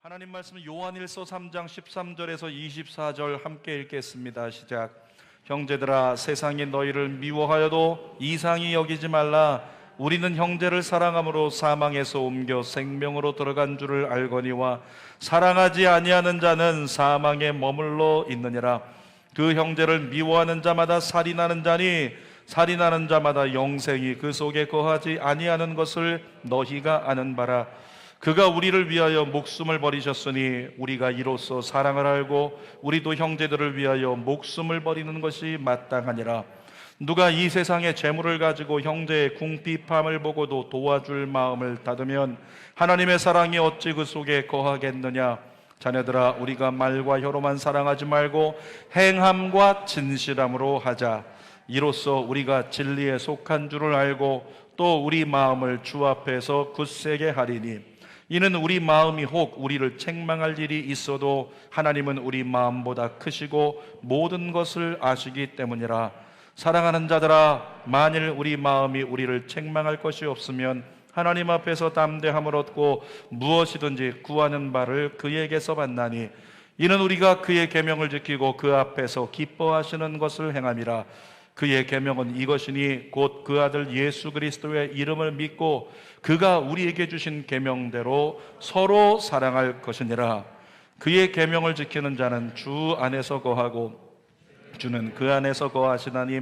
하나님 말씀 요한일서 3장 13절에서 24절 함께 읽겠습니다. 시작. 형제들아, 세상이 너희를 미워하여도 이상히 여기지 말라. 우리는 형제를 사랑함으로 사망에서 옮겨 생명으로 들어간 줄을 알거니와 사랑하지 아니하는 자는 사망에 머물러 있느니라. 그 형제를 미워하는 자마다 살인하는 자니 살인하는 자마다 영생이 그 속에 거하지 아니하는 것을 너희가 아는 바라. 그가 우리를 위하여 목숨을 버리셨으니 우리가 이로써 사랑을 알고 우리도 형제들을 위하여 목숨을 버리는 것이 마땅하니라. 누가 이 세상의 재물을 가지고 형제의 궁핍함을 보고도 도와줄 마음을 닫으면 하나님의 사랑이 어찌 그 속에 거하겠느냐. 자녀들아, 우리가 말과 혀로만 사랑하지 말고 행함과 진실함으로 하자. 이로써 우리가 진리에 속한 줄을 알고 또 우리 마음을 주 앞에서 굳세게 하리니, 이는 우리 마음이 혹 우리를 책망할 일이 있어도 하나님은 우리 마음보다 크시고 모든 것을 아시기 때문이라. 사랑하는 자들아, 만일 우리 마음이 우리를 책망할 것이 없으면 하나님 앞에서 담대함을 얻고 무엇이든지 구하는 바를 그에게서 받나니, 이는 우리가 그의 계명을 지키고 그 앞에서 기뻐하시는 것을 행함이라. 그의 계명은 이것이니 곧 그 아들 예수 그리스도의 이름을 믿고 그가 우리에게 주신 계명대로 서로 사랑할 것이니라. 그의 계명을 지키는 자는 주 안에서 거하고 주는 그 안에서 거하시나니,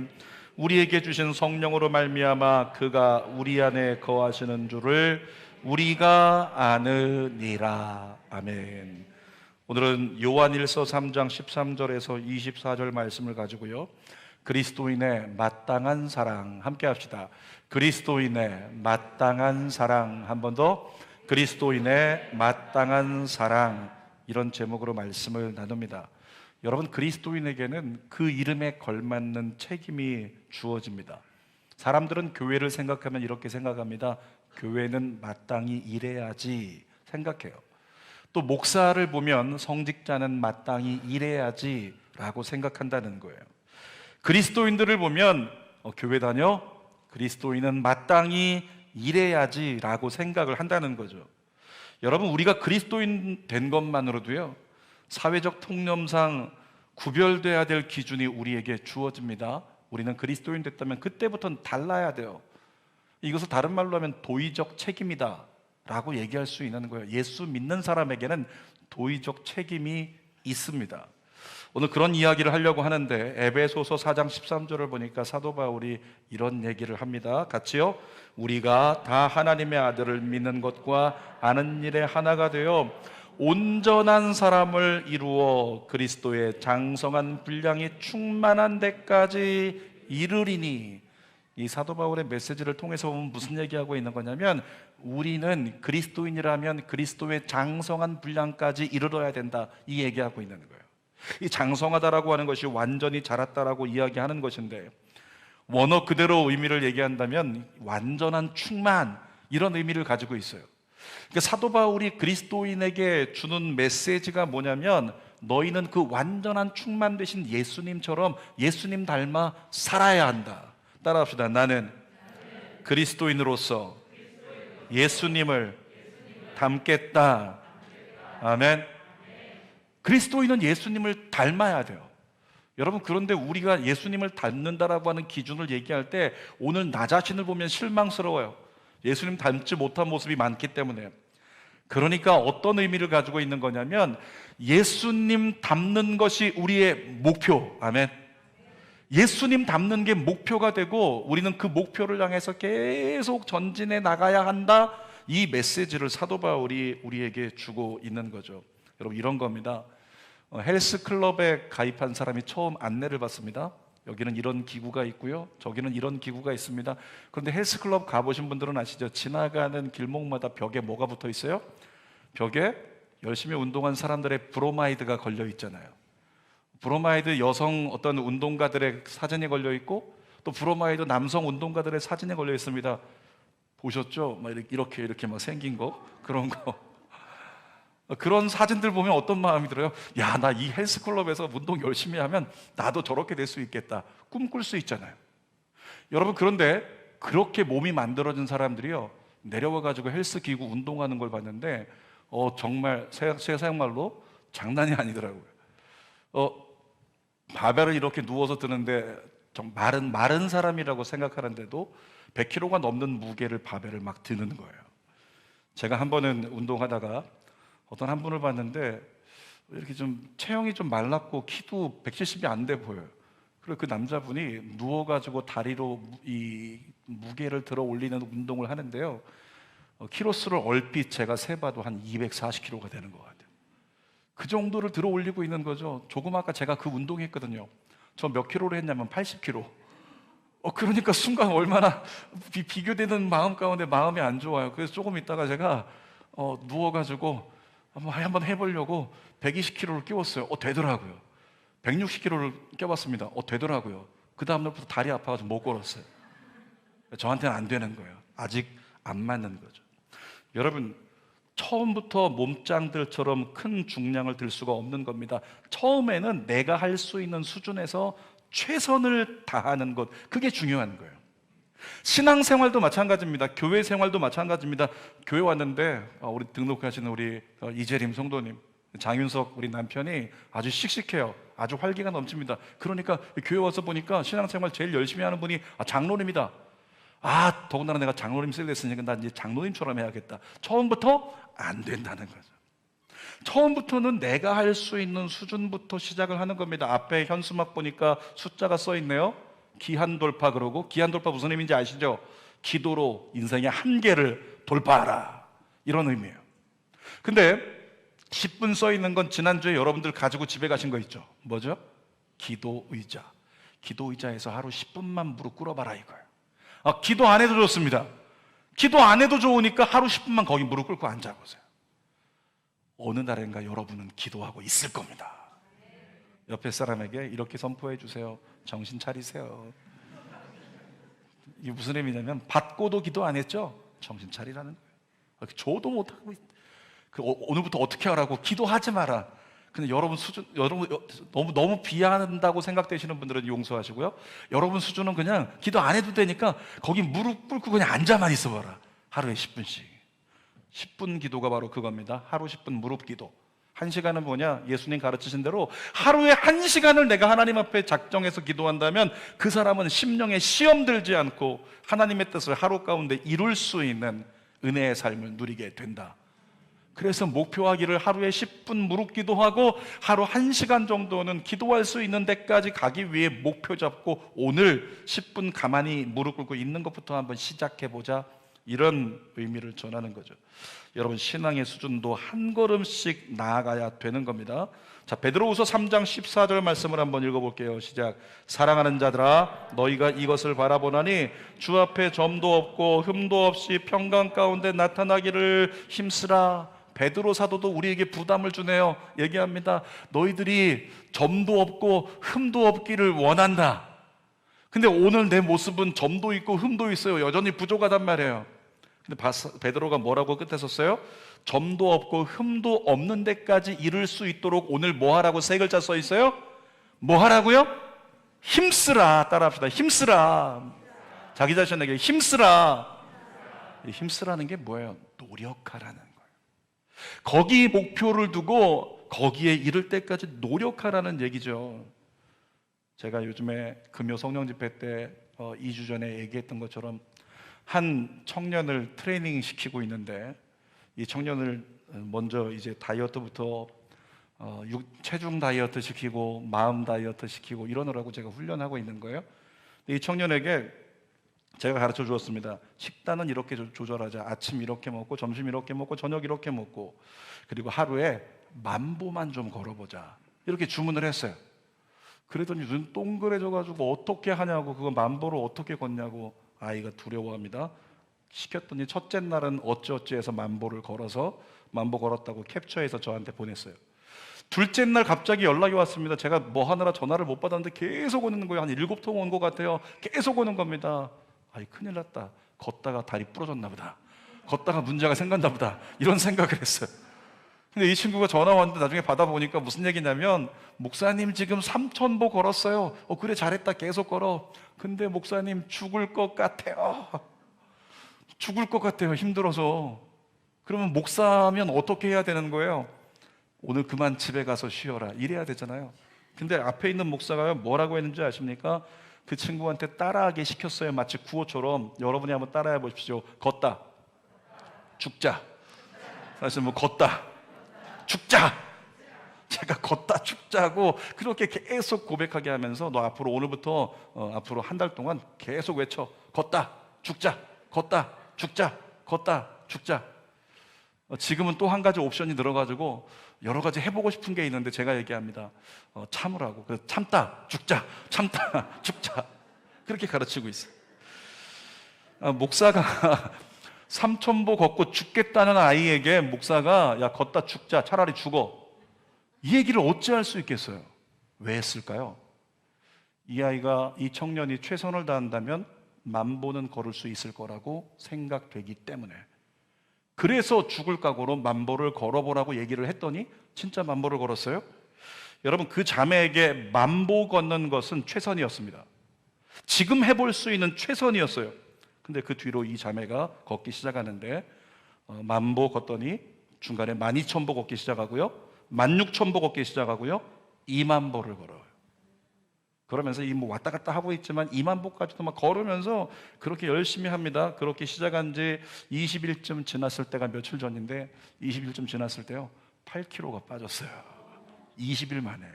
우리에게 주신 성령으로 말미암아 그가 우리 안에 거하시는 줄을 우리가 아느니라. 아멘. 오늘은 요한일서 3장 13절에서 24절 말씀을 가지고요, 그리스도인의 마땅한 사랑 함께 합시다. 그리스도인의 마땅한 사랑, 한 번 더. 그리스도인의 마땅한 사랑, 이런 제목으로 말씀을 나눕니다. 여러분, 그리스도인에게는 그 이름에 걸맞는 책임이 주어집니다. 사람들은 교회를 생각하면 이렇게 생각합니다. 교회는 마땅히 일해야지 생각해요. 또 목사를 보면 성직자는 마땅히 일해야지 라고 생각한다는 거예요. 그리스도인들을 보면 교회 다녀? 그리스도인은 마땅히 일해야지 라고 생각을 한다는 거죠. 여러분, 우리가 그리스도인 된 것만으로도요, 사회적 통념상 구별돼야 될 기준이 우리에게 주어집니다. 우리는 그리스도인 됐다면 그때부터는 달라야 돼요. 이것을 다른 말로 하면 도의적 책임이다 라고 얘기할 수 있는 거예요. 예수 믿는 사람에게는 도의적 책임이 있습니다. 오늘 그런 이야기를 하려고 하는데, 에베소서 4장 13절을 보니까 사도 바울이 이런 얘기를 합니다. 같이요. 우리가 다 하나님의 아들을 믿는 것과 아는 일에 하나가 되어 온전한 사람을 이루어 그리스도의 장성한 분량이 충만한 데까지 이르리니. 이 사도 바울의 메시지를 통해서 보면 무슨 얘기하고 있는 거냐면, 우리는 그리스도인이라면 그리스도의 장성한 분량까지 이르러야 된다, 이 얘기하고 있는 거예요. 이 장성하다라고 하는 것이 완전히 자랐다라고 이야기하는 것인데, 원어 그대로 의미를 얘기한다면 완전한 충만, 이런 의미를 가지고 있어요. 그러니까 사도 바울이 그리스도인에게 주는 메시지가 뭐냐면, 너희는 그 완전한 충만 되신 예수님처럼 예수님 닮아 살아야 한다. 따라합시다. 나는 그리스도인으로서 예수님을 닮겠다. 아멘. 그리스도인은 예수님을 닮아야 돼요. 여러분, 그런데 우리가 예수님을 닮는다라고 하는 기준을 얘기할 때 오늘 나 자신을 보면 실망스러워요. 예수님 닮지 못한 모습이 많기 때문에. 그러니까 어떤 의미를 가지고 있는 거냐면, 예수님 닮는 것이 우리의 목표. 아멘. 예수님 닮는 게 목표가 되고 우리는 그 목표를 향해서 계속 전진해 나가야 한다, 이 메시지를 사도 바울이 우리에게 주고 있는 거죠. 여러분, 이런 겁니다. 헬스클럽에 가입한 사람이 처음 안내를 받습니다. 여기는 이런 기구가 있고요, 저기는 이런 기구가 있습니다. 그런데 헬스클럽 가보신 분들은 아시죠? 지나가는 길목마다 벽에 뭐가 붙어 있어요? 벽에 열심히 운동한 사람들의 브로마이드가 걸려 있잖아요. 브로마이드 여성 어떤 운동가들의 사진이 걸려 있고, 또 브로마이드 남성 운동가들의 사진이 걸려 있습니다. 보셨죠? 막 이렇게 막 생긴 거, 그런 거. 그런 사진들 보면 어떤 마음이 들어요? 야, 나 이 헬스클럽에서 운동 열심히 하면 나도 저렇게 될 수 있겠다, 꿈꿀 수 있잖아요. 여러분, 그런데 그렇게 몸이 만들어진 사람들이요, 내려와가지고 헬스 기구 운동하는 걸 봤는데 정말 제 사용말로 장난이 아니더라고요. 바벨을 이렇게 누워서 드는데 좀 마른 사람이라고 생각하는데도 100kg가 넘는 무게를 바벨을 막 드는 거예요. 제가 한 번은 운동하다가 어떤 한 분을 봤는데 이렇게 좀 체형이 좀 말랐고 키도 170이 안 돼 보여요. 그리고 그 남자분이 누워가지고 다리로 이 무게를 들어 올리는 운동을 하는데요, 키로수를 얼핏 제가 세봐도 한 240kg가 되는 것 같아요. 그 정도를 들어 올리고 있는 거죠. 조금 아까 제가 그 운동했거든요. 저 몇 킬로를 했냐면 80kg. 그러니까 순간 얼마나 비교되는 마음 가운데 마음이 안 좋아요. 그래서 조금 있다가 제가 누워가지고 한번 해보려고 120kg를 끼웠어요. 되더라고요. 160kg를 껴봤습니다. 되더라고요. 그 다음날부터 다리 아파가지고 못 걸었어요. 저한테는 안 되는 거예요. 아직 안 맞는 거죠. 여러분, 처음부터 몸짱들처럼 큰 중량을 들 수가 없는 겁니다. 처음에는 내가 할 수 있는 수준에서 최선을 다하는 것, 그게 중요한 거예요. 신앙생활도 마찬가지입니다. 교회 생활도 마찬가지입니다. 교회 왔는데 우리 등록하시는 우리 이재림 성도님, 장윤석 우리 남편이 아주 씩씩해요. 아주 활기가 넘칩니다. 그러니까 교회 와서 보니까 신앙생활 제일 열심히 하는 분이 장로님이다. 더군다나 내가 장로님 셀렸으니까 난 이제 장로님처럼 해야겠다. 처음부터 안 된다는 거죠. 처음부터는 내가 할 수 있는 수준부터 시작을 하는 겁니다. 앞에 현수막 보니까 숫자가 써 있네요. 기한 돌파, 그러고 기한 돌파 무슨 의미인지 아시죠? 기도로 인생의 한계를 돌파하라, 이런 의미예요. 근데 10분 써 있는 건 지난주에 여러분들 가지고 집에 가신 거 있죠? 뭐죠? 기도 의자. 기도 의자에서 하루 10분만 무릎 꿇어봐라 이거예요. 기도 안 해도 좋습니다. 기도 안 해도 좋으니까 하루 10분만 거기 무릎 꿇고 앉아보세요. 어느 날인가 여러분은 기도하고 있을 겁니다. 옆에 사람에게 이렇게 선포해 주세요. 정신 차리세요. 이게 무슨 의미냐면 받고도 기도 안 했죠? 정신 차리라는 거예요. 줘도 못하고 오늘부터 어떻게 하라고? 기도하지 마라. 근데 여러분 너무 비하한다고 생각되시는 분들은 용서하시고요. 여러분 수준은 그냥 기도 안 해도 되니까 거기 무릎 꿇고 그냥 앉아만 있어봐라. 하루에 10분씩. 10분 기도가 바로 그겁니다. 하루 10분 무릎 기도. 1시간은 뭐냐? 예수님 가르치신 대로 하루에 1시간을 내가 하나님 앞에 작정해서 기도한다면 그 사람은 심령에 시험 들지 않고 하나님의 뜻을 하루 가운데 이룰 수 있는 은혜의 삶을 누리게 된다. 그래서 목표하기를 하루에 10분 무릎 기도하고 하루 1시간 정도는 기도할 수 있는 데까지 가기 위해 목표 잡고 오늘 10분 가만히 무릎 꿇고 있는 것부터 한번 시작해보자, 이런 의미를 전하는 거죠. 여러분, 신앙의 수준도 한 걸음씩 나아가야 되는 겁니다. 자, 베드로후서 3장 14절 말씀을 한번 읽어볼게요. 시작. 사랑하는 자들아, 너희가 이것을 바라보나니 주 앞에 점도 없고 흠도 없이 평강 가운데 나타나기를 힘쓰라. 베드로 사도도 우리에게 부담을 주네요. 얘기합니다. 너희들이 점도 없고 흠도 없기를 원한다. 근데 오늘 내 모습은 점도 있고 흠도 있어요. 여전히 부족하단 말이에요. 근데 베드로가 뭐라고 끝에 썼어요? 점도 없고 흠도 없는 데까지 이룰 수 있도록 오늘 뭐 하라고 세 글자 써 있어요? 뭐 하라고요? 힘쓰라. 따라합시다. 힘쓰라. 자기 자신에게 힘쓰라. 힘쓰라는 게 뭐예요? 노력하라는 거예요. 거기 목표를 두고 거기에 이를 때까지 노력하라는 얘기죠. 제가 요즘에 금요 성령 집회 때 2주 전에 얘기했던 것처럼 한 청년을 트레이닝 시키고 있는데, 이 청년을 먼저 이제 다이어트부터 체중 다이어트 시키고 마음 다이어트 시키고 이러느라고 제가 훈련하고 있는 거예요. 이 청년에게 제가 가르쳐 주었습니다. 식단은 이렇게 조절하자. 아침 이렇게 먹고 점심 이렇게 먹고 저녁 이렇게 먹고, 그리고 하루에 10,000보만 좀 걸어보자, 이렇게 주문을 했어요. 그랬더니 눈 동그래져가지고 어떻게 하냐고, 그거 10,000보를 어떻게 걷냐고 아이가 두려워합니다. 시켰더니 첫째 날은 어찌어찌해서 10,000보를 걸어서 10,000보 걸었다고 캡처해서 저한테 보냈어요. 둘째 날 갑자기 연락이 왔습니다. 제가 뭐 하느라 전화를 못 받았는데 계속 오는 거예요. 한 7통 온 것 같아요. 계속 오는 겁니다. 큰일 났다. 걷다가 다리 부러졌나 보다. 걷다가 문제가 생겼나 보다. 이런 생각을 했어요. 근데 이 친구가 전화 왔는데 나중에 받아보니까 무슨 얘기냐면, 목사님 지금 3,000보 걸었어요. 그래 잘했다. 계속 걸어. 근데 목사님 죽을 것 같아요. 죽을 것 같아요. 힘들어서. 그러면 목사면 어떻게 해야 되는 거예요? 오늘 그만 집에 가서 쉬어라 이래야 되잖아요. 근데 앞에 있는 목사가 뭐라고 했는지 아십니까? 그 친구한테 따라하게 시켰어요. 마치 구호처럼. 여러분이 한번 따라해 보십시오. 걷다 죽자. 사실 뭐 걷다 죽자. 제가 걷다 죽자고 그렇게 계속 고백하게 하면서 너 앞으로 오늘부터 앞으로 한 달 동안 계속 외쳐. 걷다 죽자, 걷다 죽자, 걷다 죽자. 지금은 또 한 가지 옵션이 늘어가지고 여러 가지 해보고 싶은 게 있는데 제가 얘기합니다. 참으라고. 그래서 참다 죽자, 참다 죽자. 그렇게 가르치고 있어요. 목사가 삼천보 걷고 죽겠다는 아이에게 목사가 야 걷다 죽자, 차라리 죽어, 이 얘기를 어찌할 수 있겠어요? 왜 했을까요? 이 아이가, 이 청년이 최선을 다한다면 만보는 걸을 수 있을 거라고 생각되기 때문에, 그래서 죽을 각오로 만보를 걸어보라고 얘기를 했더니 진짜 만보를 걸었어요. 여러분, 그 자매에게 만보 걷는 것은 최선이었습니다. 지금 해볼 수 있는 최선이었어요. 근데 그 뒤로 이 자매가 걷기 시작하는데 만보 걷더니 중간에 12,000보 걷기 시작하고요, 16,000보 걷기 시작하고요, 20,000보를 걸어요. 그러면서 이 뭐 왔다 갔다 하고 있지만 20,000보까지도 막 걸으면서 그렇게 열심히 합니다. 그렇게 시작한 지 20일쯤 지났을 때가 며칠 전인데, 20일쯤 지났을 때요 8kg가 빠졌어요. 20일 만에.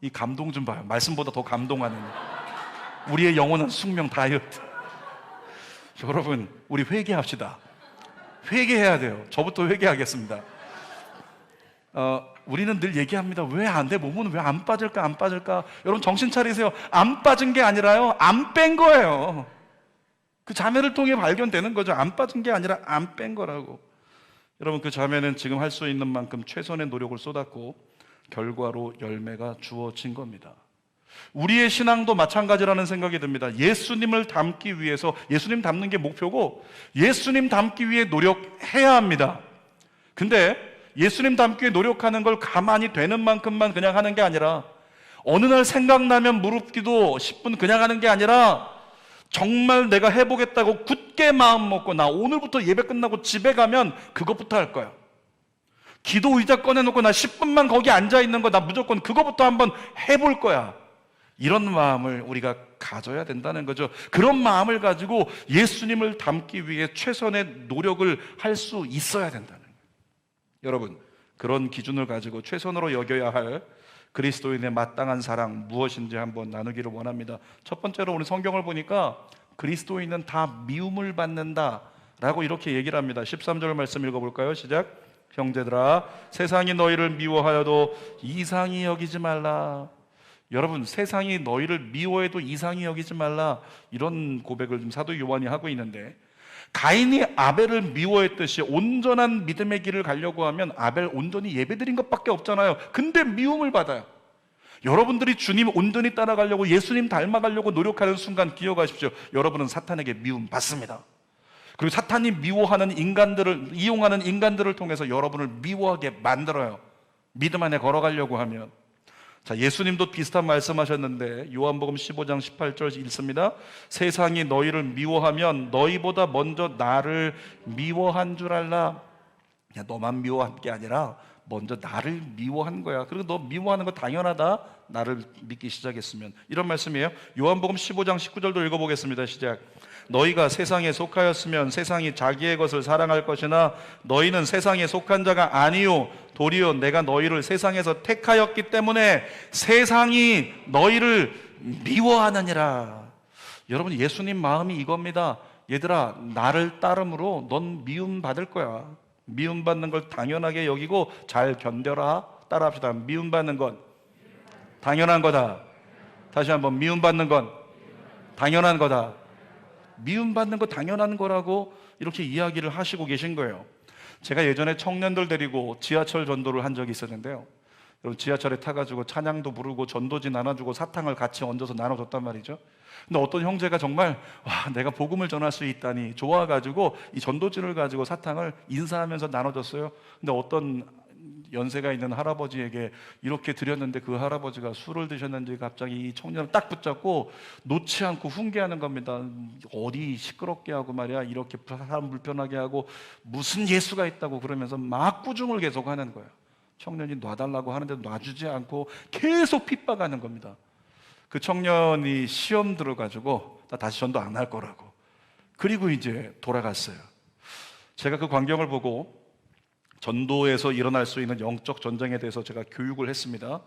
이 감동 좀 봐요. 말씀보다 더 감동하는 우리의 영원한 숙명 다이어트. 여러분, 우리 회개합시다. 회개해야 돼요. 저부터 회개하겠습니다. 우리는 늘 얘기합니다. 왜 안 돼? 몸은 왜 안 빠질까? 안 빠질까? 여러분 정신 차리세요. 안 빠진 게 아니라요, 안 뺀 거예요. 그 자매를 통해 발견되는 거죠. 안 빠진 게 아니라 안 뺀 거라고. 여러분, 그 자매는 지금 할 수 있는 만큼 최선의 노력을 쏟았고 결과로 열매가 주어진 겁니다. 우리의 신앙도 마찬가지라는 생각이 듭니다. 예수님을 닮기 위해서, 예수님 닮는 게 목표고 예수님 닮기 위해 노력해야 합니다. 근데 예수님 닮기 위해 노력하는 걸 가만히 되는 만큼만 그냥 하는 게 아니라, 어느 날 생각나면 무릎 기도 10분 그냥 하는 게 아니라, 정말 내가 해보겠다고 굳게 마음 먹고 나 오늘부터 예배 끝나고 집에 가면 그것부터 할 거야, 기도 의자 꺼내놓고 나 10분만 거기 앉아있는 거 나 무조건 그거부터 한번 해볼 거야, 이런 마음을 우리가 가져야 된다는 거죠. 그런 마음을 가지고 예수님을 닮기 위해 최선의 노력을 할 수 있어야 된다는 거예요. 여러분, 그런 기준을 가지고 최선으로 여겨야 할 그리스도인의 마땅한 사랑 무엇인지 한번 나누기를 원합니다. 첫 번째로 우리 성경을 보니까 그리스도인은 다 미움을 받는다 라고 이렇게 얘기를 합니다. 13절 말씀 읽어볼까요? 시작. 형제들아, 세상이 너희를 미워하여도 이상히 여기지 말라. 여러분, 세상이 너희를 미워해도 이상히 여기지 말라, 이런 고백을 좀 사도 요한이 하고 있는데, 가인이 아벨을 미워했듯이 온전한 믿음의 길을 가려고 하면 아벨 온전히 예배드린 것밖에 없잖아요. 근데 미움을 받아요. 여러분들이 주님 온전히 따라가려고, 예수님 닮아가려고 노력하는 순간 기억하십시오. 여러분은 사탄에게 미움 받습니다. 그리고 사탄이 미워하는 인간들을, 이용하는 인간들을 통해서 여러분을 미워하게 만들어요. 믿음 안에 걸어가려고 하면. 자, 예수님도 비슷한 말씀하셨는데 요한복음 15장 18절 읽습니다. 세상이 너희를 미워하면 너희보다 먼저 나를 미워한 줄 알라. 야, 너만 미워한 게 아니라 먼저 나를 미워한 거야. 그리고 너 미워하는 거 당연하다, 나를 믿기 시작했으면. 이런 말씀이에요. 요한복음 15장 19절도 읽어보겠습니다. 시작. 너희가 세상에 속하였으면 세상이 자기의 것을 사랑할 것이나 너희는 세상에 속한 자가 아니요 도리어 내가 너희를 세상에서 택하였기 때문에 세상이 너희를 미워하느니라. 여러분, 예수님 마음이 이겁니다. 얘들아, 나를 따름으로 넌 미움받을 거야. 미움받는 걸 당연하게 여기고 잘 견뎌라. 따라합시다. 미움받는 건 당연한 거다. 다시 한번, 미움받는 건 당연한 거다. 미움받는 거 당연한 거라고 이렇게 이야기를 하시고 계신 거예요. 제가 예전에 청년들 데리고 지하철 전도를 한 적이 있었는데요, 여러분, 지하철에 타가지고 찬양도 부르고 전도지 나눠주고 사탕을 같이 얹어서 나눠줬단 말이죠. 근데 어떤 형제가 정말 와, 내가 복음을 전할 수 있다니 좋아가지고 이 전도지를 가지고 사탕을 인사하면서 나눠줬어요. 근데 어떤 연세가 있는 할아버지에게 이렇게 드렸는데 그 할아버지가 술을 드셨는지 갑자기 이 청년을 딱 붙잡고 놓지 않고 훈계하는 겁니다. 어디 시끄럽게 하고 말이야, 이렇게 사람 불편하게 하고 무슨 예수가 있다고 그러면서 막 꾸중을 계속 하는 거예요. 청년이 놔달라고 하는데도 놔주지 않고 계속 핍박하는 겁니다. 그 청년이 시험 들어가지고 나 다시 전도 안 할 거라고, 그리고 이제 돌아갔어요. 제가 그 광경을 보고 전도에서 일어날 수 있는 영적 전쟁에 대해서 제가 교육을 했습니다.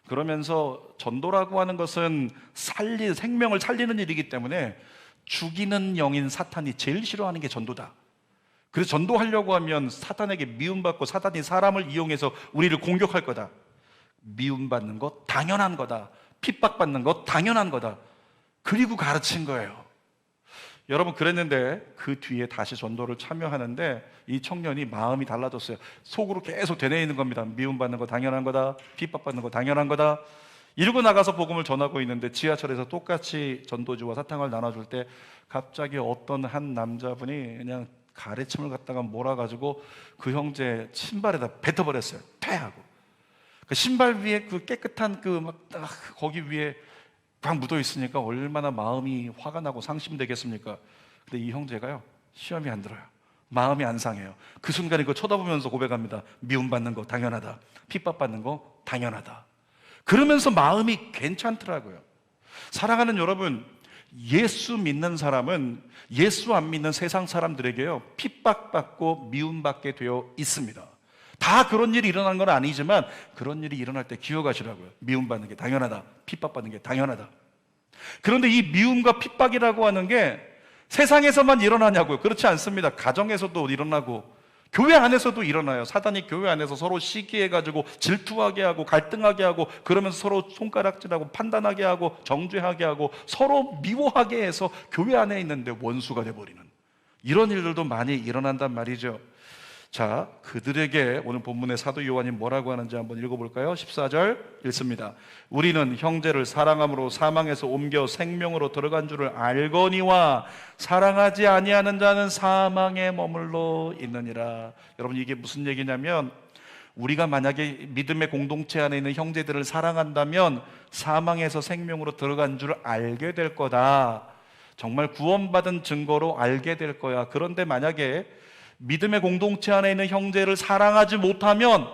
그러면서 전도라고 하는 것은 생명을 살리는 일이기 때문에 죽이는 영인 사탄이 제일 싫어하는 게 전도다. 그래서 전도하려고 하면 사탄에게 미움받고 사탄이 사람을 이용해서 우리를 공격할 거다. 미움받는 것 당연한 거다. 핍박받는 것 당연한 거다. 그리고 가르친 거예요. 여러분, 그랬는데 그 뒤에 다시 전도를 참여하는데 이 청년이 마음이 달라졌어요. 속으로 계속 되뇌이는 겁니다. 미움받는 거 당연한 거다. 핍박받는 거 당연한 거다. 이러고 나가서 복음을 전하고 있는데 지하철에서 똑같이 전도지와 사탕을 나눠줄 때 갑자기 어떤 한 남자분이 그냥 가래침을 갖다가 몰아가지고 그 형제 신발에다 뱉어버렸어요. 퇴하고. 그 신발 위에 그 깨끗한 거기 위에 막 묻어 있으니까 얼마나 마음이 화가 나고 상심되겠습니까? 근데 이 형제가요, 시험이 안 들어요. 마음이 안 상해요. 그 순간에 그거 쳐다보면서 고백합니다. 미움받는 거 당연하다. 핍박받는 거 당연하다. 그러면서 마음이 괜찮더라고요. 사랑하는 여러분, 예수 믿는 사람은 예수 안 믿는 세상 사람들에게요, 핍박받고 미움받게 되어 있습니다. 다 그런 일이 일어나는 건 아니지만 그런 일이 일어날 때 기억하시라고요. 미움받는 게 당연하다. 핍박받는 게 당연하다. 그런데 이 미움과 핍박이라고 하는 게 세상에서만 일어나냐고요? 그렇지 않습니다. 가정에서도 일어나고 교회 안에서도 일어나요. 사단이 교회 안에서 서로 시기해가지고 질투하게 하고 갈등하게 하고 그러면서 서로 손가락질하고 판단하게 하고 정죄하게 하고 서로 미워하게 해서 교회 안에 있는데 원수가 돼버리는 이런 일들도 많이 일어난단 말이죠. 자, 그들에게 오늘 본문의 사도 요한이 뭐라고 하는지 한번 읽어볼까요? 14절 읽습니다. 우리는 형제를 사랑함으로 사망에서 옮겨 생명으로 들어간 줄을 알거니와 사랑하지 아니하는 자는 사망에 머물러 있느니라. 여러분, 이게 무슨 얘기냐면 우리가 만약에 믿음의 공동체 안에 있는 형제들을 사랑한다면 사망에서 생명으로 들어간 줄 알게 될 거다. 정말 구원받은 증거로 알게 될 거야. 그런데 만약에 믿음의 공동체 안에 있는 형제를 사랑하지 못하면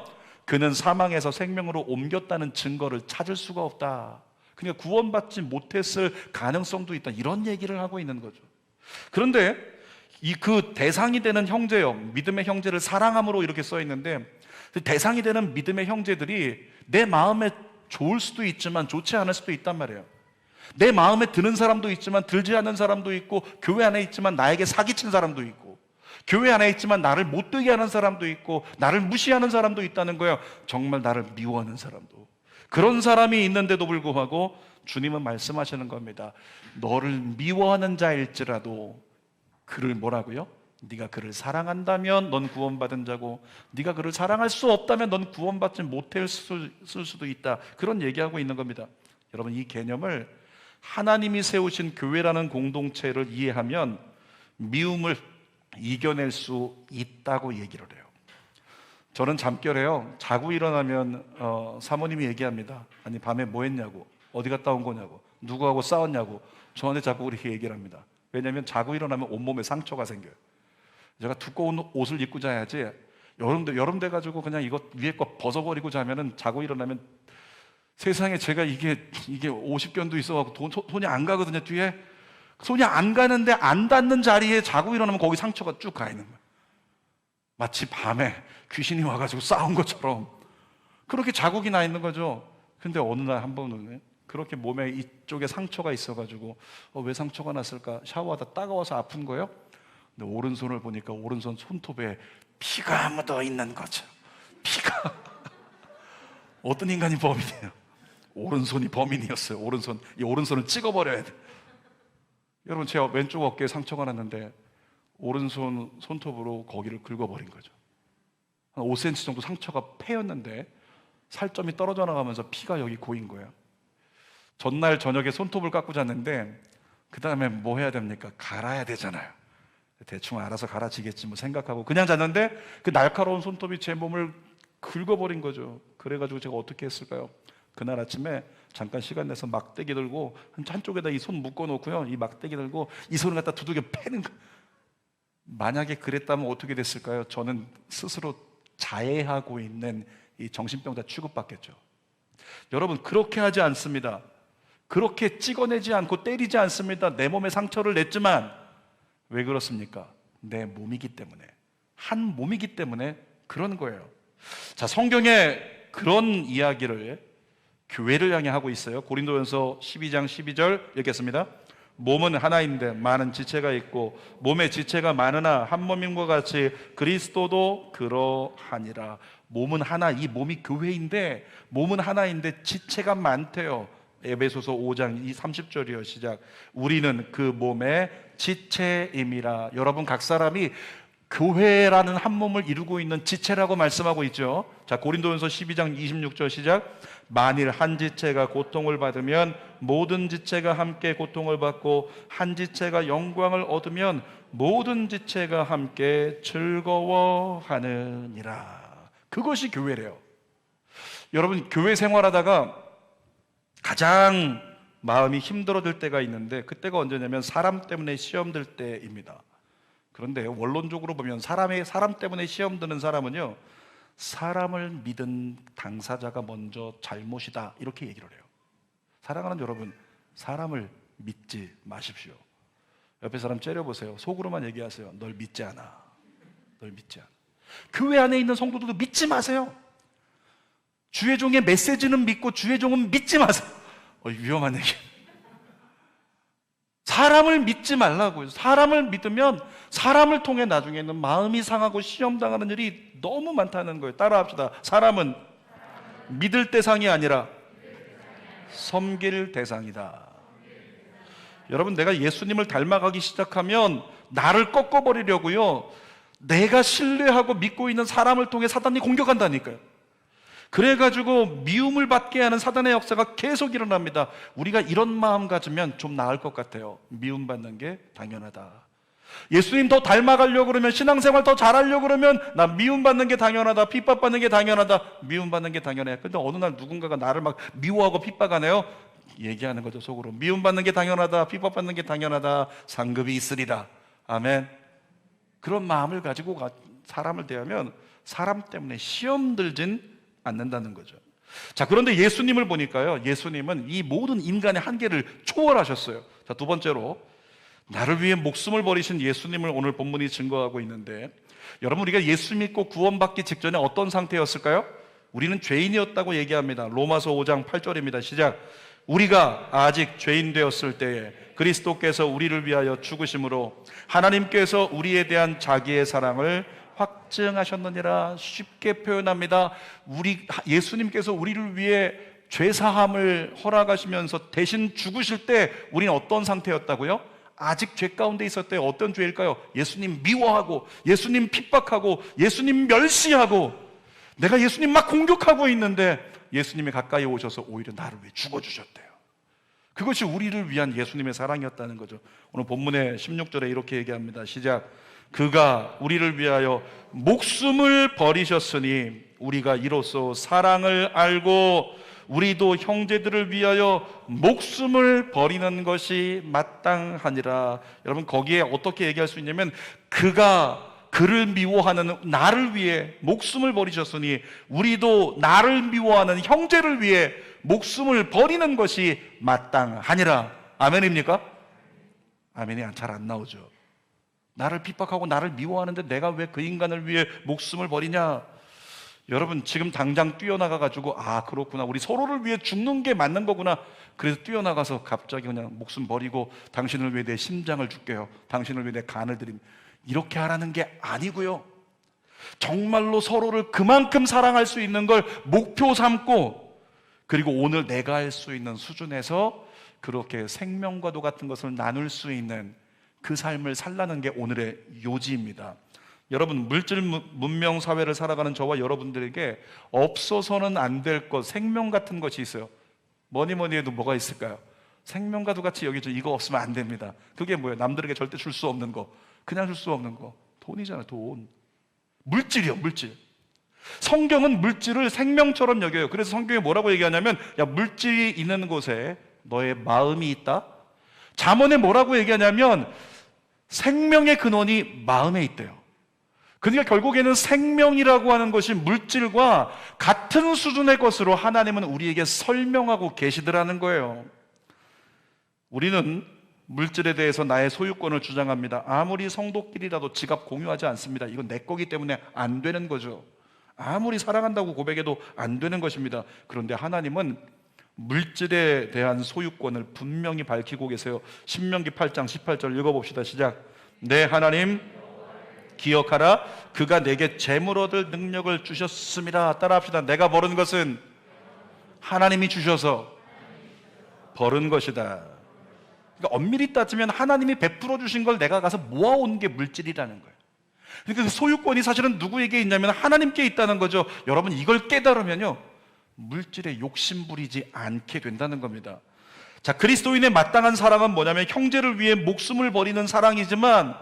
그는 사망에서 생명으로 옮겼다는 증거를 찾을 수가 없다. 그러니까 구원받지 못했을 가능성도 있다. 이런 얘기를 하고 있는 거죠. 그런데 그 대상이 되는 형제요, 믿음의 형제를 사랑함으로 이렇게 써 있는데 대상이 되는 믿음의 형제들이 내 마음에 좋을 수도 있지만 좋지 않을 수도 있단 말이에요. 내 마음에 드는 사람도 있지만 들지 않는 사람도 있고 교회 안에 있지만 나에게 사기친 사람도 있고 교회 안에 있지만 나를 못되게 하는 사람도 있고 나를 무시하는 사람도 있다는 거예요. 정말 나를 미워하는 사람도. 그런 사람이 있는데도 불구하고 주님은 말씀하시는 겁니다. 너를 미워하는 자일지라도 그를 뭐라고요? 네가 그를 사랑한다면 넌 구원받은 자고 네가 그를 사랑할 수 없다면 넌 구원받지 못할 수도 있다. 그런 얘기하고 있는 겁니다. 여러분, 이 개념을 하나님이 세우신 교회라는 공동체를 이해하면 미움을 이겨낼 수 있다고 얘기를 해요. 저는 잠결에요, 자고 일어나면 사모님이 얘기합니다. 아니, 밤에 뭐 했냐고, 어디 갔다 온 거냐고, 누구하고 싸웠냐고 저한테 자꾸 그렇게 얘기를 합니다. 왜냐하면 자고 일어나면 온몸에 상처가 생겨요. 제가 두꺼운 옷을 입고 자야지 여름 돼가지고 그냥 이거 위에 거 벗어버리고 자면은 자고 일어나면 세상에 제가 이게 50견도 있어가지고 손이 안 가거든요. 뒤에 손이 안 가는데 안 닿는 자리에 자고 일어나면 거기 상처가 쭉 가 있는 거예요. 마치 밤에 귀신이 와가지고 싸운 것처럼 그렇게 자국이 나 있는 거죠. 근데 어느 날 한 번은 그렇게 몸에 이쪽에 상처가 있어가지고 왜 상처가 났을까? 샤워하다 따가워서 아픈 거예요. 근데 오른손을 보니까 오른손 손톱에 피가 묻어 있는 거죠. 피가. 어떤 인간이 범인이에요? 오른손이 범인이었어요. 이 오른손을 찍어버려야 돼. 여러분, 제 왼쪽 어깨에 상처가 났는데 오른손 손톱으로 거기를 긁어버린 거죠. 한 5cm 정도 상처가 패였는데 살점이 떨어져 나가면서 피가 여기 고인 거예요. 전날 저녁에 손톱을 깎고 잤는데 그 다음에 뭐 해야 됩니까? 갈아야 되잖아요. 대충 알아서 갈아지겠지 뭐 생각하고 그냥 잤는데 그 날카로운 손톱이 제 몸을 긁어버린 거죠. 그래가지고 제가 어떻게 했을까요? 그날 아침에 잠깐 시간 내서 막대기 들고 한쪽에다 이 손 묶어놓고요, 이 막대기 들고 이 손을 갖다 두들겨 패는 거. 만약에 그랬다면 어떻게 됐을까요? 저는 스스로 자해하고 있는 이 정신병자 취급받겠죠. 여러분, 그렇게 하지 않습니다. 그렇게 찍어내지 않고 때리지 않습니다. 내 몸에 상처를 냈지만 왜 그렇습니까? 내 몸이기 때문에, 한 몸이기 때문에 그런 거예요. 자, 성경에 그런 이야기를 교회를 향해 하고 있어요. 고린도전서 12장 12절 읽겠습니다. 몸은 하나인데 많은 지체가 있고 몸의 지체가 많으나 한 몸임과 같이 그리스도도 그러하니라. 몸은 하나, 이 몸이 교회인데 몸은 하나인데 지체가 많대요. 에베소서 5장 30절이요. 시작. 우리는 그 몸의 지체임이라. 여러분, 각 사람이 교회라는 한 몸을 이루고 있는 지체라고 말씀하고 있죠. 자, 고린도전서 12장 26절 시작. 만일 한 지체가 고통을 받으면 모든 지체가 함께 고통을 받고 한 지체가 영광을 얻으면 모든 지체가 함께 즐거워하느니라. 그것이 교회래요. 여러분, 교회 생활하다가 가장 마음이 힘들어질 때가 있는데 그때가 언제냐면 사람 때문에 시험 들 때입니다. 그런데 원론적으로 보면 사람 때문에 시험 드는 사람은요, 사람을 믿은 당사자가 먼저 잘못이다, 이렇게 얘기를 해요. 사랑하는 여러분, 사람을 믿지 마십시오. 옆에 사람 째려보세요. 속으로만 얘기하세요. 널 믿지 않아. 널 믿지 않아. 교회 안에 있는 성도들도 믿지 마세요. 주의 종의 메시지는 믿고 주의 종은 믿지 마세요. 위험한 얘기. 사람을 믿지 말라고요. 사람을 믿으면 사람을 통해 나중에는 마음이 상하고 시험당하는 일이 너무 많다는 거예요. 따라합시다. 사람은 믿을 대상이 아니라 섬길 대상이다. 여러분, 내가 예수님을 닮아가기 시작하면 나를 꺾어버리려고요, 내가 신뢰하고 믿고 있는 사람을 통해 사단이 공격한다니까요. 그래가지고 미움을 받게 하는 사단의 역사가 계속 일어납니다. 우리가 이런 마음 가지면 좀 나을 것 같아요. 미움받는 게 당연하다. 예수님 더 닮아가려고 그러면, 신앙생활 더 잘하려고 그러면 나 미움받는 게 당연하다, 핍박받는 게 당연하다, 미움받는 게 당연해. 근데 어느 날 누군가가 나를 막 미워하고 핍박하네요. 얘기하는 거죠, 속으로. 미움받는 게 당연하다, 핍박받는 게 당연하다, 상급이 있으리라. 아멘. 그런 마음을 가지고 사람을 대하면 사람 때문에 시험 들진 않는다는 거죠. 자, 그런데 예수님을 보니까요, 예수님은 이 모든 인간의 한계를 초월하셨어요. 자, 두 번째로 나를 위해 목숨을 버리신 예수님을 오늘 본문이 증거하고 있는데, 여러분, 우리가 예수 믿고 구원받기 직전에 어떤 상태였을까요? 우리는 죄인이었다고 얘기합니다. 로마서 5장 8절입니다. 시작. 우리가 아직 죄인 되었을 때에 그리스도께서 우리를 위하여 죽으심으로 하나님께서 우리에 대한 자기의 사랑을 확증하셨느니라. 쉽게 표현합니다. 예수님께서 우리를 위해 죄사함을 허락하시면서 대신 죽으실 때 우리는 어떤 상태였다고요? 아직 죄 가운데 있었을 때 어떤 죄일까요? 예수님 미워하고, 예수님 핍박하고, 예수님 멸시하고, 내가 예수님 막 공격하고 있는데 예수님이 가까이 오셔서 오히려 나를 위해 죽어주셨대요. 그것이 우리를 위한 예수님의 사랑이었다는 거죠. 오늘 본문의 16절에 이렇게 얘기합니다. 시작. 그가 우리를 위하여 목숨을 버리셨으니 우리가 이로써 사랑을 알고 우리도 형제들을 위하여 목숨을 버리는 것이 마땅하니라. 여러분, 거기에 어떻게 얘기할 수 있냐면, 그가 그를 미워하는 나를 위해 목숨을 버리셨으니 우리도 나를 미워하는 형제를 위해 목숨을 버리는 것이 마땅하니라. 아멘입니까? 아멘이 잘 안 나오죠. 나를 핍박하고 나를 미워하는데 내가 왜 그 인간을 위해 목숨을 버리냐? 여러분, 지금 당장 뛰어나가가지고, 아, 그렇구나, 우리 서로를 위해 죽는 게 맞는 거구나, 그래서 뛰어나가서 갑자기 그냥 목숨 버리고 당신을 위해 내 심장을 줄게요, 당신을 위해 내 간을 드림, 이렇게 하라는 게 아니고요, 정말로 서로를 그만큼 사랑할 수 있는 걸 목표 삼고, 그리고 오늘 내가 할 수 있는 수준에서 그렇게 생명과도 같은 것을 나눌 수 있는 그 삶을 살라는 게 오늘의 요지입니다. 여러분, 물질 문명 사회를 살아가는 저와 여러분들에게 없어서는 안 될 것, 생명 같은 것이 있어요. 뭐니 해도 뭐가 있을까요? 생명과도 같이 여기죠. 이거 없으면 안 됩니다. 그게 뭐예요? 남들에게 절대 줄 수 없는 거, 그냥 줄 수 없는 거, 돈이잖아요. 돈. 물질이요, 물질. 성경은 물질을 생명처럼 여겨요. 그래서 성경에 뭐라고 얘기하냐면, 야, 물질이 있는 곳에 너의 마음이 있다. 잠언에 뭐라고 얘기하냐면 생명의 근원이 마음에 있대요. 그러니까 결국에는 생명이라고 하는 것이 물질과 같은 수준의 것으로 하나님은 우리에게 설명하고 계시더라는 거예요. 우리는 물질에 대해서 나의 소유권을 주장합니다. 아무리 성도끼리라도 지갑 공유하지 않습니다. 이건 내 거기 때문에 안 되는 거죠. 아무리 사랑한다고 고백해도 안 되는 것입니다. 그런데 하나님은 물질에 대한 소유권을 분명히 밝히고 계세요. 신명기 8장 18절 읽어봅시다. 시작. 내 하나님 기억하라. 그가 내게 재물 얻을 능력을 주셨음이라. 따라합시다. 내가 버는 것은 하나님이 주셔서 버는 것이다. 그러니까 엄밀히 따지면 하나님이 베풀어 주신 걸 내가 가서 모아온 게 물질이라는 거예요. 그러니까 그 소유권이 사실은 누구에게 있냐면 하나님께 있다는 거죠. 여러분, 이걸 깨달으면요, 물질에 욕심 부리지 않게 된다는 겁니다. 자, 그리스도인의 마땅한 사랑은 뭐냐면 형제를 위해 목숨을 버리는 사랑이지만,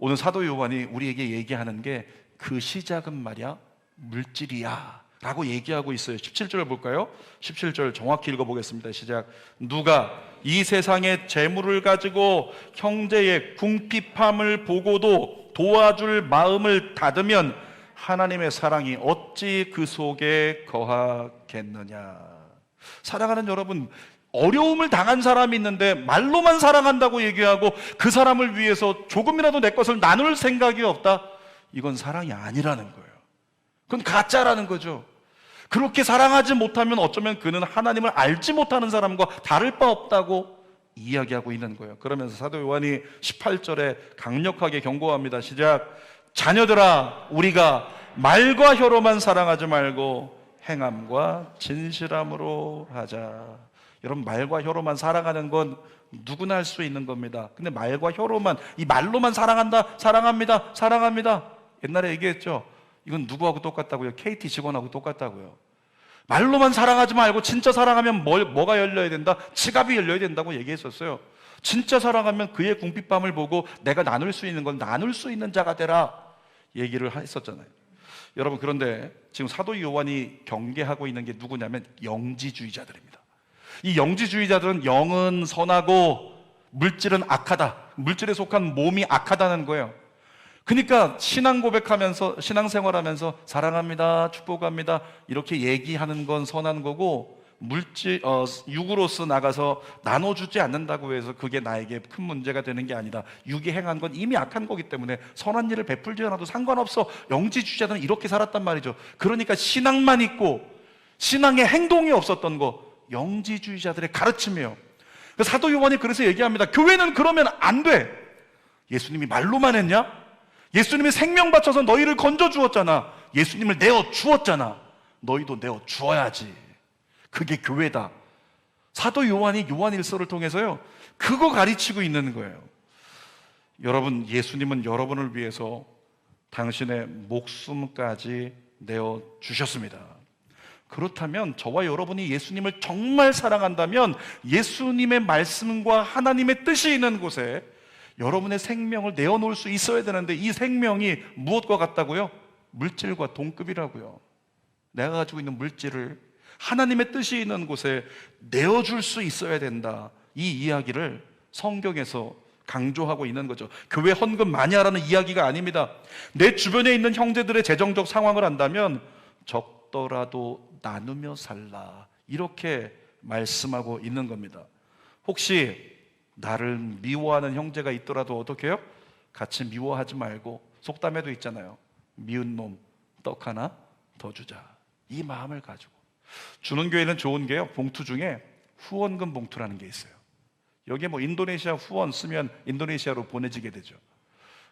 오늘 사도 요한이 우리에게 얘기하는 게 그 시작은 말이야 물질이야 라고 얘기하고 있어요. 17절을 볼까요? 17절 정확히 읽어보겠습니다. 시작. 누가 이 세상의 재물을 가지고 형제의 궁핍함을 보고도 도와줄 마음을 닫으면 하나님의 사랑이 어찌 그 속에 거하겠느냐. 사랑하는 여러분, 어려움을 당한 사람이 있는데 말로만 사랑한다고 얘기하고 그 사람을 위해서 조금이라도 내 것을 나눌 생각이 없다. 이건 사랑이 아니라는 거예요. 그건 가짜라는 거죠. 그렇게 사랑하지 못하면 어쩌면 그는 하나님을 알지 못하는 사람과 다를 바 없다고 이야기하고 있는 거예요. 그러면서 사도 요한이 18절에 강력하게 경고합니다. 시작. 자녀들아, 우리가 말과 혀로만 사랑하지 말고 행함과 진실함으로 하자. 여러분, 말과 혀로만 사랑하는 건 누구나 할 수 있는 겁니다. 근데 말과 혀로만, 이 말로만 사랑한다, 사랑합니다, 사랑합니다, 옛날에 얘기했죠. 이건 누구하고 똑같다고요? KT 직원하고 똑같다고요. 말로만 사랑하지 말고 진짜 사랑하면 뭐가 열려야 된다? 지갑이 열려야 된다고 얘기했었어요. 진짜 사랑하면 그의 궁핍함을 보고 내가 나눌 수 있는 건 나눌 수 있는 자가 되라 얘기를 했었잖아요. 여러분, 그런데 지금 사도 요한이 경계하고 있는 게 누구냐면 영지주의자들입니다. 이 영지주의자들은 영은 선하고 물질은 악하다, 물질에 속한 몸이 악하다는 거예요. 그러니까 신앙 고백하면서, 신앙생활하면서 사랑합니다, 축복합니다 이렇게 얘기하는 건 선한 거고, 육으로서 나가서 나눠주지 않는다고 해서 그게 나에게 큰 문제가 되는 게 아니다. 육이 행한 건 이미 악한 거기 때문에 선한 일을 베풀지 않아도 상관없어. 영지주의자들은 이렇게 살았단 말이죠. 그러니까 신앙만 있고 신앙의 행동이 없었던 거, 영지주의자들의 가르침이에요. 사도 요한이 그래서 얘기합니다. 교회는 그러면 안 돼. 예수님이 말로만 했냐? 예수님이 생명 바쳐서 너희를 건져 주었잖아. 예수님을 내어 주었잖아. 너희도 내어 주어야지. 그게 교회다. 사도 요한이 요한일서를 통해서요, 그거 가르치고 있는 거예요. 여러분, 예수님은 여러분을 위해서 당신의 목숨까지 내어 주셨습니다. 그렇다면 저와 여러분이 예수님을 정말 사랑한다면 예수님의 말씀과 하나님의 뜻이 있는 곳에 여러분의 생명을 내어놓을 수 있어야 되는데, 이 생명이 무엇과 같다고요? 물질과 동급이라고요. 내가 가지고 있는 물질을 하나님의 뜻이 있는 곳에 내어줄 수 있어야 된다. 이 이야기를 성경에서 강조하고 있는 거죠. 교회 헌금 많이 하라는 이야기가 아닙니다. 내 주변에 있는 형제들의 재정적 상황을 안다면 적더라도 나누며 살라, 이렇게 말씀하고 있는 겁니다. 혹시 나를 미워하는 형제가 있더라도 어떻게 해요? 같이 미워하지 말고, 속담에도 있잖아요. 미운 놈 떡 하나 더 주자. 이 마음을 가지고 주는 교회는 좋은 게요, 봉투 중에 후원금 봉투라는 게 있어요. 여기에 뭐 인도네시아 후원 쓰면 인도네시아로 보내지게 되죠.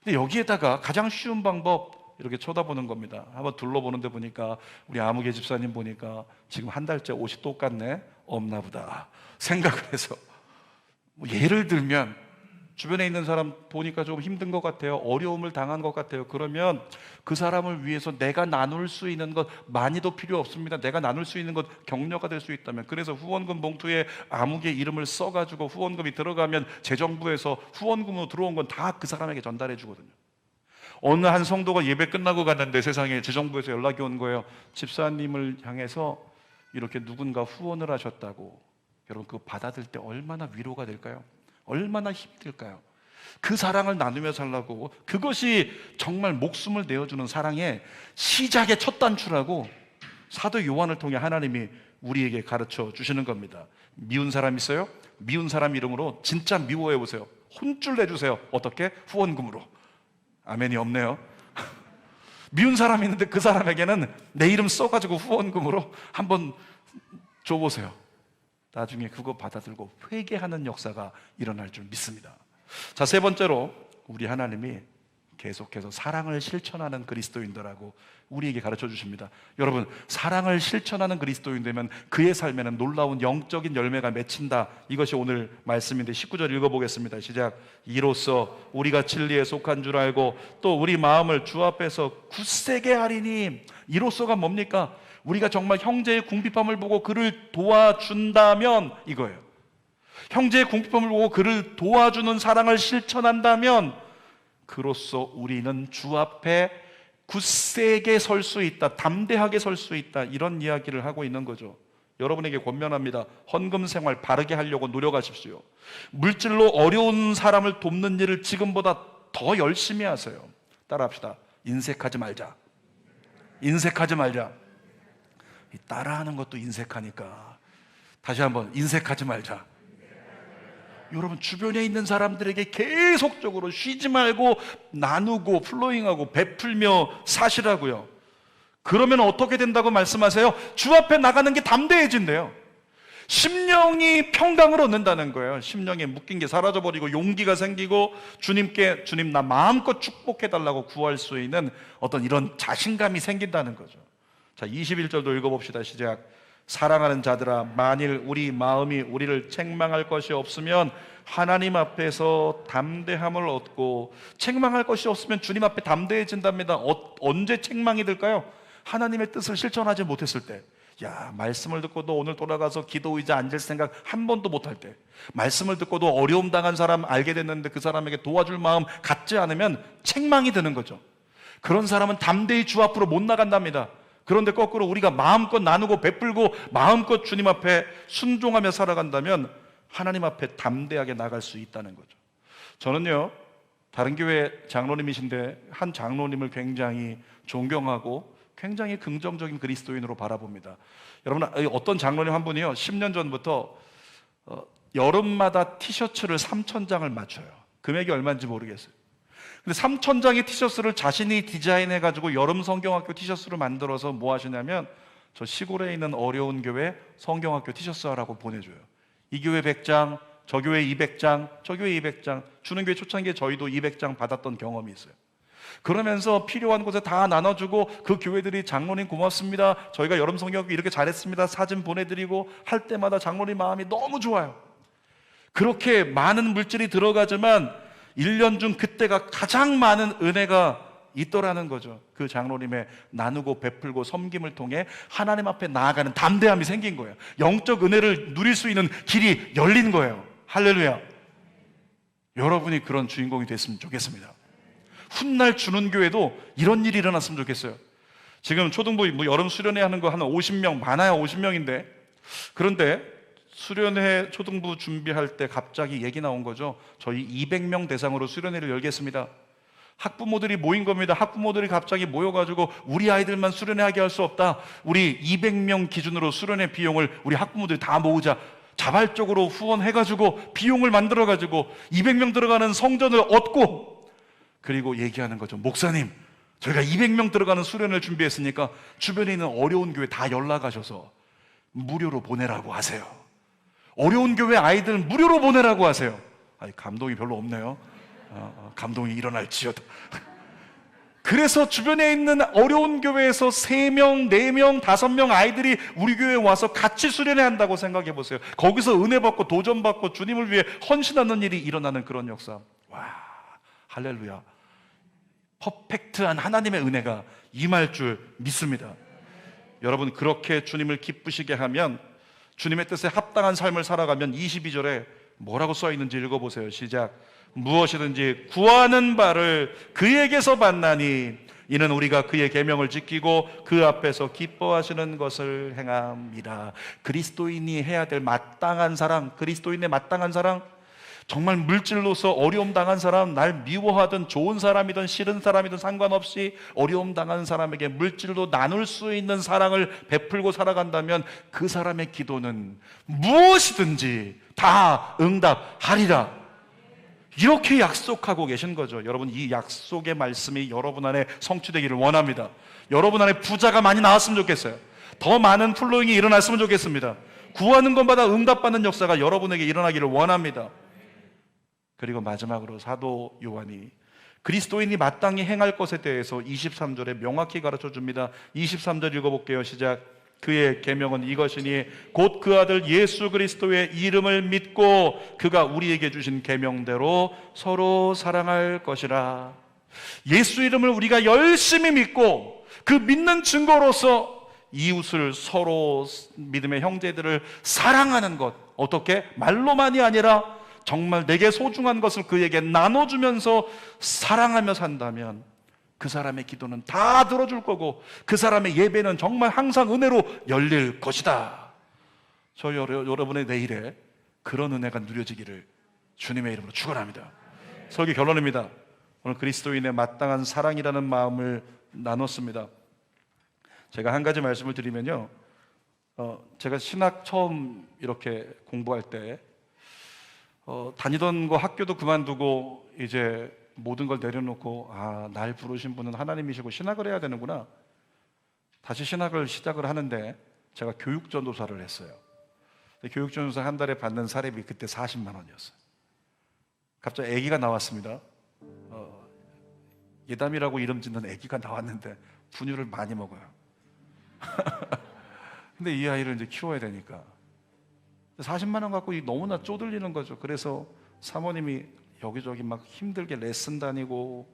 근데 여기에다가 가장 쉬운 방법, 이렇게 쳐다보는 겁니다. 한번 둘러보는데 보니까 우리 아무개 집사님 보니까 지금 한 달째 옷이 똑같네, 없나 보다 생각을 해서, 뭐 예를 들면 주변에 있는 사람 보니까 좀 힘든 것 같아요, 어려움을 당한 것 같아요. 그러면 그 사람을 위해서 내가 나눌 수 있는 것 많이도 필요 없습니다. 내가 나눌 수 있는 것 격려가 될 수 있다면, 그래서 후원금 봉투에 아무개 이름을 써가지고 후원금이 들어가면 재정부에서 후원금으로 들어온 건 다 그 사람에게 전달해 주거든요. 어느 한 성도가 예배 끝나고 갔는데 세상에 지정부에서 연락이 온 거예요. 집사님을 향해서 이렇게 누군가 후원을 하셨다고. 여러분, 그거 받아들 때 얼마나 위로가 될까요? 얼마나 힘이 들까요? 그 사랑을 나누며 살라고, 그것이 정말 목숨을 내어주는 사랑의 시작의 첫 단추라고 사도 요한을 통해 하나님이 우리에게 가르쳐 주시는 겁니다. 미운 사람 있어요? 미운 사람 이름으로 진짜 미워해 보세요. 혼쭐 내주세요. 어떻게? 후원금으로. 아멘이 없네요. 미운 사람이 있는데 그 사람에게는 내 이름 써가지고 후원금으로 한번 줘보세요. 나중에 그거 받아들고 회개하는 역사가 일어날 줄 믿습니다. 자, 세 번째로 우리 하나님이 계속해서 사랑을 실천하는 그리스도인들하고 우리에게 가르쳐 주십니다. 여러분, 사랑을 실천하는 그리스도인 되면 그의 삶에는 놀라운 영적인 열매가 맺힌다. 이것이 오늘 말씀인데 19절 읽어보겠습니다. 시작. 이로써 우리가 진리에 속한 줄 알고 또 우리 마음을 주 앞에서 굳세게 하리니. 이로써가 뭡니까? 우리가 정말 형제의 궁핍함을 보고 그를 도와준다면 이거예요. 형제의 궁핍함을 보고 그를 도와주는 사랑을 실천한다면 그로써 우리는 주 앞에 굳세게 설 수 있다, 담대하게 설 수 있다, 이런 이야기를 하고 있는 거죠. 여러분에게 권면합니다. 헌금 생활 바르게 하려고 노력하십시오. 물질로 어려운 사람을 돕는 일을 지금보다 더 열심히 하세요. 따라합시다. 인색하지 말자. 인색하지 말자. 따라하는 것도 인색하니까 다시 한번, 인색하지 말자. 여러분, 주변에 있는 사람들에게 계속적으로 쉬지 말고 나누고 플로잉하고 베풀며 사시라고요. 그러면 어떻게 된다고 말씀하세요? 주 앞에 나가는 게 담대해진대요. 심령이 평강을 얻는다는 거예요. 심령에 묶인 게 사라져버리고 용기가 생기고 주님께, 주님 나 마음껏 축복해달라고 구할 수 있는 어떤 이런 자신감이 생긴다는 거죠. 자, 21절도 읽어봅시다. 시작. 사랑하는 자들아, 만일 우리 마음이 우리를 책망할 것이 없으면 하나님 앞에서 담대함을 얻고, 책망할 것이 없으면 주님 앞에 담대해진답니다. 언제 책망이 들까요? 하나님의 뜻을 실천하지 못했을 때. 야, 말씀을 듣고도 오늘 돌아가서 기도 의자 앉을 생각 한 번도 못할 때, 말씀을 듣고도 어려움 당한 사람 알게 됐는데 그 사람에게 도와줄 마음 갖지 않으면 책망이 드는 거죠. 그런 사람은 담대히 주 앞으로 못 나간답니다. 그런데 거꾸로 우리가 마음껏 나누고 베풀고 마음껏 주님 앞에 순종하며 살아간다면 하나님 앞에 담대하게 나갈 수 있다는 거죠. 저는요, 다른 교회 장로님이신데 한 장로님을 굉장히 존경하고 굉장히 긍정적인 그리스도인으로 바라봅니다. 여러분, 어떤 장로님 한 분이요, 10년 전부터 여름마다 티셔츠를 3,000장을 맞춰요. 금액이 얼마인지 모르겠어요. 근데 3,000장의 티셔츠를 자신이 디자인해가지고 여름 성경학교 티셔츠를 만들어서 뭐 하시냐면, 저 시골에 있는 어려운 교회 성경학교 티셔츠 하라고 보내줘요. 이 교회 100장, 저 교회 200장, 저 교회 200장, 주는 교회 초창기에 저희도 200장 받았던 경험이 있어요. 그러면서 필요한 곳에 다 나눠주고 그 교회들이 장로님 고맙습니다, 저희가 여름 성경학교 이렇게 잘했습니다, 사진 보내드리고 할 때마다 장로님 마음이 너무 좋아요. 그렇게 많은 물질이 들어가지만 1년 중 그때가 가장 많은 은혜가 있더라는 거죠. 그 장로님의 나누고 베풀고 섬김을 통해 하나님 앞에 나아가는 담대함이 생긴 거예요. 영적 은혜를 누릴 수 있는 길이 열린 거예요. 할렐루야. 여러분이 그런 주인공이 됐으면 좋겠습니다. 훗날 주는 교회도 이런 일이 일어났으면 좋겠어요. 지금 초등부 여름 수련회 하는 거 한 50명, 많아야 50명인데, 그런데 수련회 초등부 준비할 때 갑자기 얘기 나온 거죠. 저희 200명 대상으로 수련회를 열겠습니다. 학부모들이 모인 겁니다. 학부모들이 갑자기 모여가지고 우리 아이들만 수련회 하게 할 수 없다, 우리 200명 기준으로 수련회 비용을 우리 학부모들이 다 모으자, 자발적으로 후원해가지고 비용을 만들어가지고 200명 들어가는 성전을 얻고, 그리고 얘기하는 거죠. 목사님, 저희가 200명 들어가는 수련회를 준비했으니까 주변에 있는 어려운 교회 다 연락하셔서 무료로 보내라고 하세요. 어려운 교회 아이들 무료로 보내라고 하세요. 아니, 감동이 별로 없네요. 감동이 일어날지어다. 그래서 주변에 있는 어려운 교회에서 3명, 4명, 5명 아이들이 우리 교회에 와서 같이 수련회 한다고 생각해 보세요. 거기서 은혜 받고 도전 받고 주님을 위해 헌신하는 일이 일어나는 그런 역사. 와, 할렐루야. 퍼펙트한 하나님의 은혜가 임할 줄 믿습니다. 여러분, 그렇게 주님을 기쁘시게 하면, 주님의 뜻에 합당한 삶을 살아가면 22절에 뭐라고 써 있는지 읽어보세요. 시작. 무엇이든지 구하는 바를 그에게서 받나니 이는 우리가 그의 계명을 지키고 그 앞에서 기뻐하시는 것을 행함이라. 그리스도인이 해야 될 마땅한 사랑, 그리스도인의 마땅한 사랑, 정말 물질로서 어려움 당한 사람, 날 미워하든 좋은 사람이든 싫은 사람이든 상관없이 어려움 당한 사람에게 물질로 나눌 수 있는 사랑을 베풀고 살아간다면 그 사람의 기도는 무엇이든지 다 응답하리라. 이렇게 약속하고 계신 거죠. 여러분, 이 약속의 말씀이 여러분 안에 성취되기를 원합니다. 여러분 안에 부자가 많이 나왔으면 좋겠어요. 더 많은 플로잉이 일어났으면 좋겠습니다. 구하는 것마다 응답받는 역사가 여러분에게 일어나기를 원합니다. 그리고 마지막으로 사도 요한이 그리스도인이 마땅히 행할 것에 대해서 23절에 명확히 가르쳐 줍니다. 23절 읽어볼게요. 시작. 그의 계명은 이것이니 곧 그 아들 예수 그리스도의 이름을 믿고 그가 우리에게 주신 계명대로 서로 사랑할 것이라. 예수 이름을 우리가 열심히 믿고 그 믿는 증거로서 이웃을, 서로 믿음의 형제들을 사랑하는 것. 어떻게? 말로만이 아니라 정말 내게 소중한 것을 그에게 나눠주면서 사랑하며 산다면 그 사람의 기도는 다 들어줄 거고 그 사람의 예배는 정말 항상 은혜로 열릴 것이다. 저 여러분의 내일에 그런 은혜가 누려지기를 주님의 이름으로 축원합니다. 설교 결론입니다. 오늘 그리스도인의 마땅한 사랑이라는 마음을 나눴습니다. 제가 한 가지 말씀을 드리면요, 제가 신학 처음 이렇게 공부할 때 다니던 거 학교도 그만두고 이제 모든 걸 내려놓고 날 부르신 분은 하나님이시고 신학을 해야 되는구나. 다시 신학을 시작을 하는데 제가 교육전도사를 했어요. 교육전도사 한 달에 받는 사례비 그때 40만 원이었어요. 갑자기 아기가 나왔습니다. 예담이라고 이름 짓는 아기가 나왔는데 분유를 많이 먹어요. 근데 이 아이를 이제 키워야 되니까 40만 원 갖고 너무나 쪼들리는 거죠. 그래서 사모님이 여기저기 막 힘들게 레슨 다니고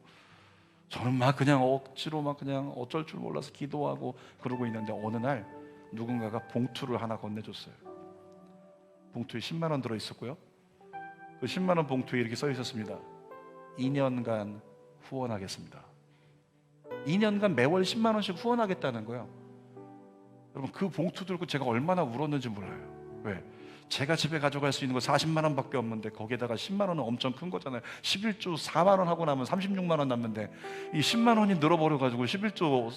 저는 막 그냥 억지로 막 그냥 어쩔 줄 몰라서 기도하고 그러고 있는데 어느 날 누군가가 봉투를 하나 건네줬어요. 봉투에 10만 원 들어있었고요. 그 10만 원 봉투에 이렇게 써 있었습니다. 2년간 후원하겠습니다. 2년간 매월 10만 원씩 후원하겠다는 거예요. 여러분, 그 봉투 들고 제가 얼마나 울었는지 몰라요. 왜? 제가 집에 가져갈 수 있는 거 40만 원밖에 없는데 거기에다가 10만 원은 엄청 큰 거잖아요. 11조 4만 원 하고 나면 36만 원 남는데 이 10만 원이 늘어버려가지고 11조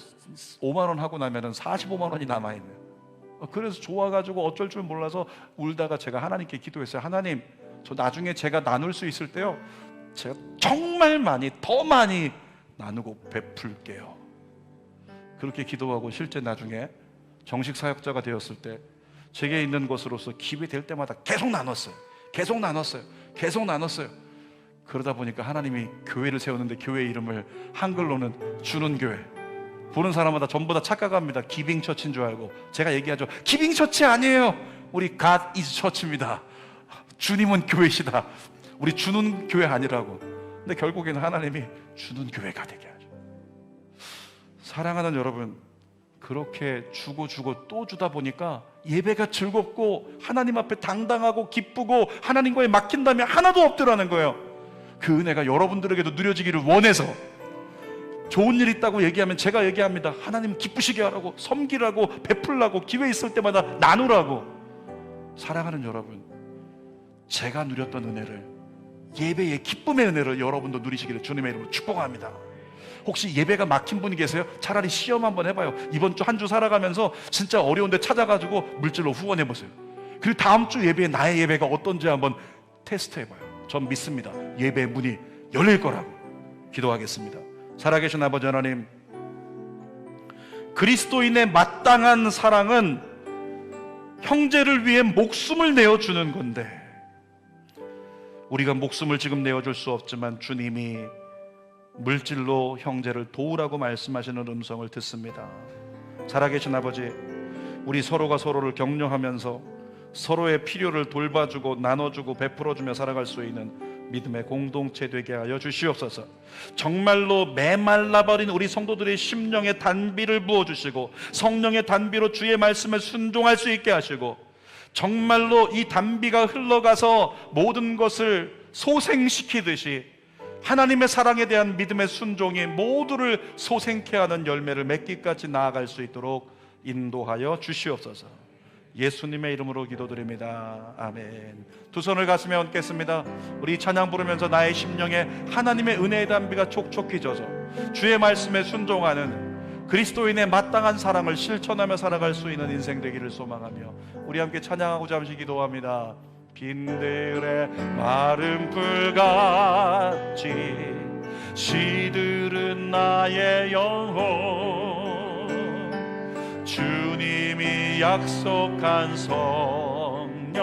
5만 원 하고 나면 45만 원이 남아있네요. 그래서 좋아가지고 어쩔 줄 몰라서 울다가 제가 하나님께 기도했어요. 하나님, 저 나중에 제가 나눌 수 있을 때요, 제가 정말 많이, 더 많이 나누고 베풀게요. 그렇게 기도하고 실제 나중에 정식 사역자가 되었을 때 제게 있는 것으로서 기회 될 때마다 계속 나눴어요. 그러다 보니까 하나님이 교회를 세웠는데 교회 이름을 한글로는 주는 교회. 보는 사람마다 전부 다 착각합니다. 기빙 처치인 줄 알고. 제가 얘기하죠. 기빙 처치 아니에요. 우리 God is 처치입니다. 주님은 교회시다. 우리 주는 교회 아니라고. 근데 결국에는 하나님이 주는 교회가 되게 하죠. 사랑하는 여러분, 그렇게 주고 또 주다 보니까 예배가 즐겁고 하나님 앞에 당당하고 기쁘고 하나님과의 막힌 담이 하나도 없더라는 거예요. 그 은혜가 여러분들에게도 누려지기를 원해서 좋은 일 있다고 얘기하면 제가 얘기합니다. 하나님 기쁘시게 하라고, 섬기라고, 베풀라고, 기회 있을 때마다 나누라고. 사랑하는 여러분, 제가 누렸던 은혜를, 예배의 기쁨의 은혜를 여러분도 누리시기를 주님의 이름으로 축복합니다. 혹시 예배가 막힌 분이 계세요? 차라리 시험 한번 해봐요. 이번 주 한 주 살아가면서 진짜 어려운데 찾아가지고 물질로 후원해보세요. 그리고 다음 주 예배에 나의 예배가 어떤지 한번 테스트해봐요. 전 믿습니다. 예배의 문이 열릴 거라고. 기도하겠습니다. 살아계신 아버지 하나님, 그리스도인의 마땅한 사랑은 형제를 위해 목숨을 내어주는 건데 우리가 목숨을 지금 내어줄 수 없지만 주님이 물질로 형제를 도우라고 말씀하시는 음성을 듣습니다. 살아계신 아버지, 우리 서로가 서로를 격려하면서 서로의 필요를 돌봐주고 나눠주고 베풀어주며 살아갈 수 있는 믿음의 공동체 되게 하여 주시옵소서. 정말로 메말라버린 우리 성도들의 심령에 단비를 부어주시고 성령의 단비로 주의 말씀에 순종할 수 있게 하시고 정말로 이 단비가 흘러가서 모든 것을 소생시키듯이 하나님의 사랑에 대한 믿음의 순종이 모두를 소생케 하는 열매를 맺기까지 나아갈 수 있도록 인도하여 주시옵소서. 예수님의 이름으로 기도드립니다. 아멘. 두 손을 가슴에 얹겠습니다. 우리 찬양 부르면서 나의 심령에 하나님의 은혜의 담비가 촉촉히 져서 주의 말씀에 순종하는 그리스도인의 마땅한 사랑을 실천하며 살아갈 수 있는 인생 되기를 소망하며 우리 함께 찬양하고 잠시 기도합니다. 빈들의 마른 풀같이 시들은 나의 영혼 주님이 약속한 성령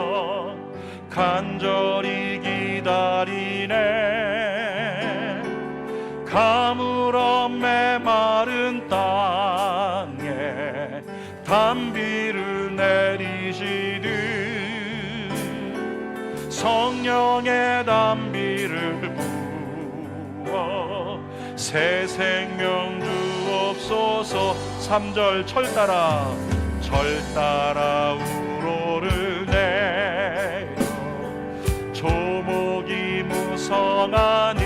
간절히 기다리네. 가물어 메마른 땅에 담비를 내리시듯 성령의 담비를 부어 새 생명 주옵소서. 3절 철 따라 우러르네. 조목이 무성하니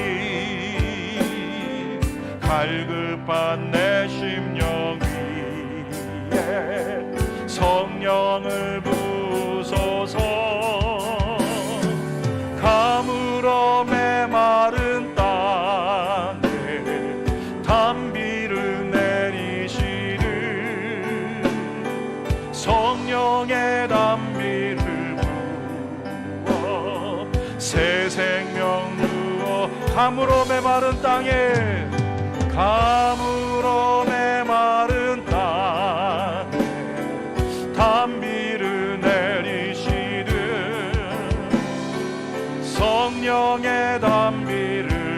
갈급한 내 심령 위에 성령을 부소서. 가물어 메마른 땅에 담비를 내리시듯 성령의 담비를 부어 새 생명 주어. 가물어 메마른 땅에 가물어 메마른 땅에 담비를 내리시듯 성령의 담비를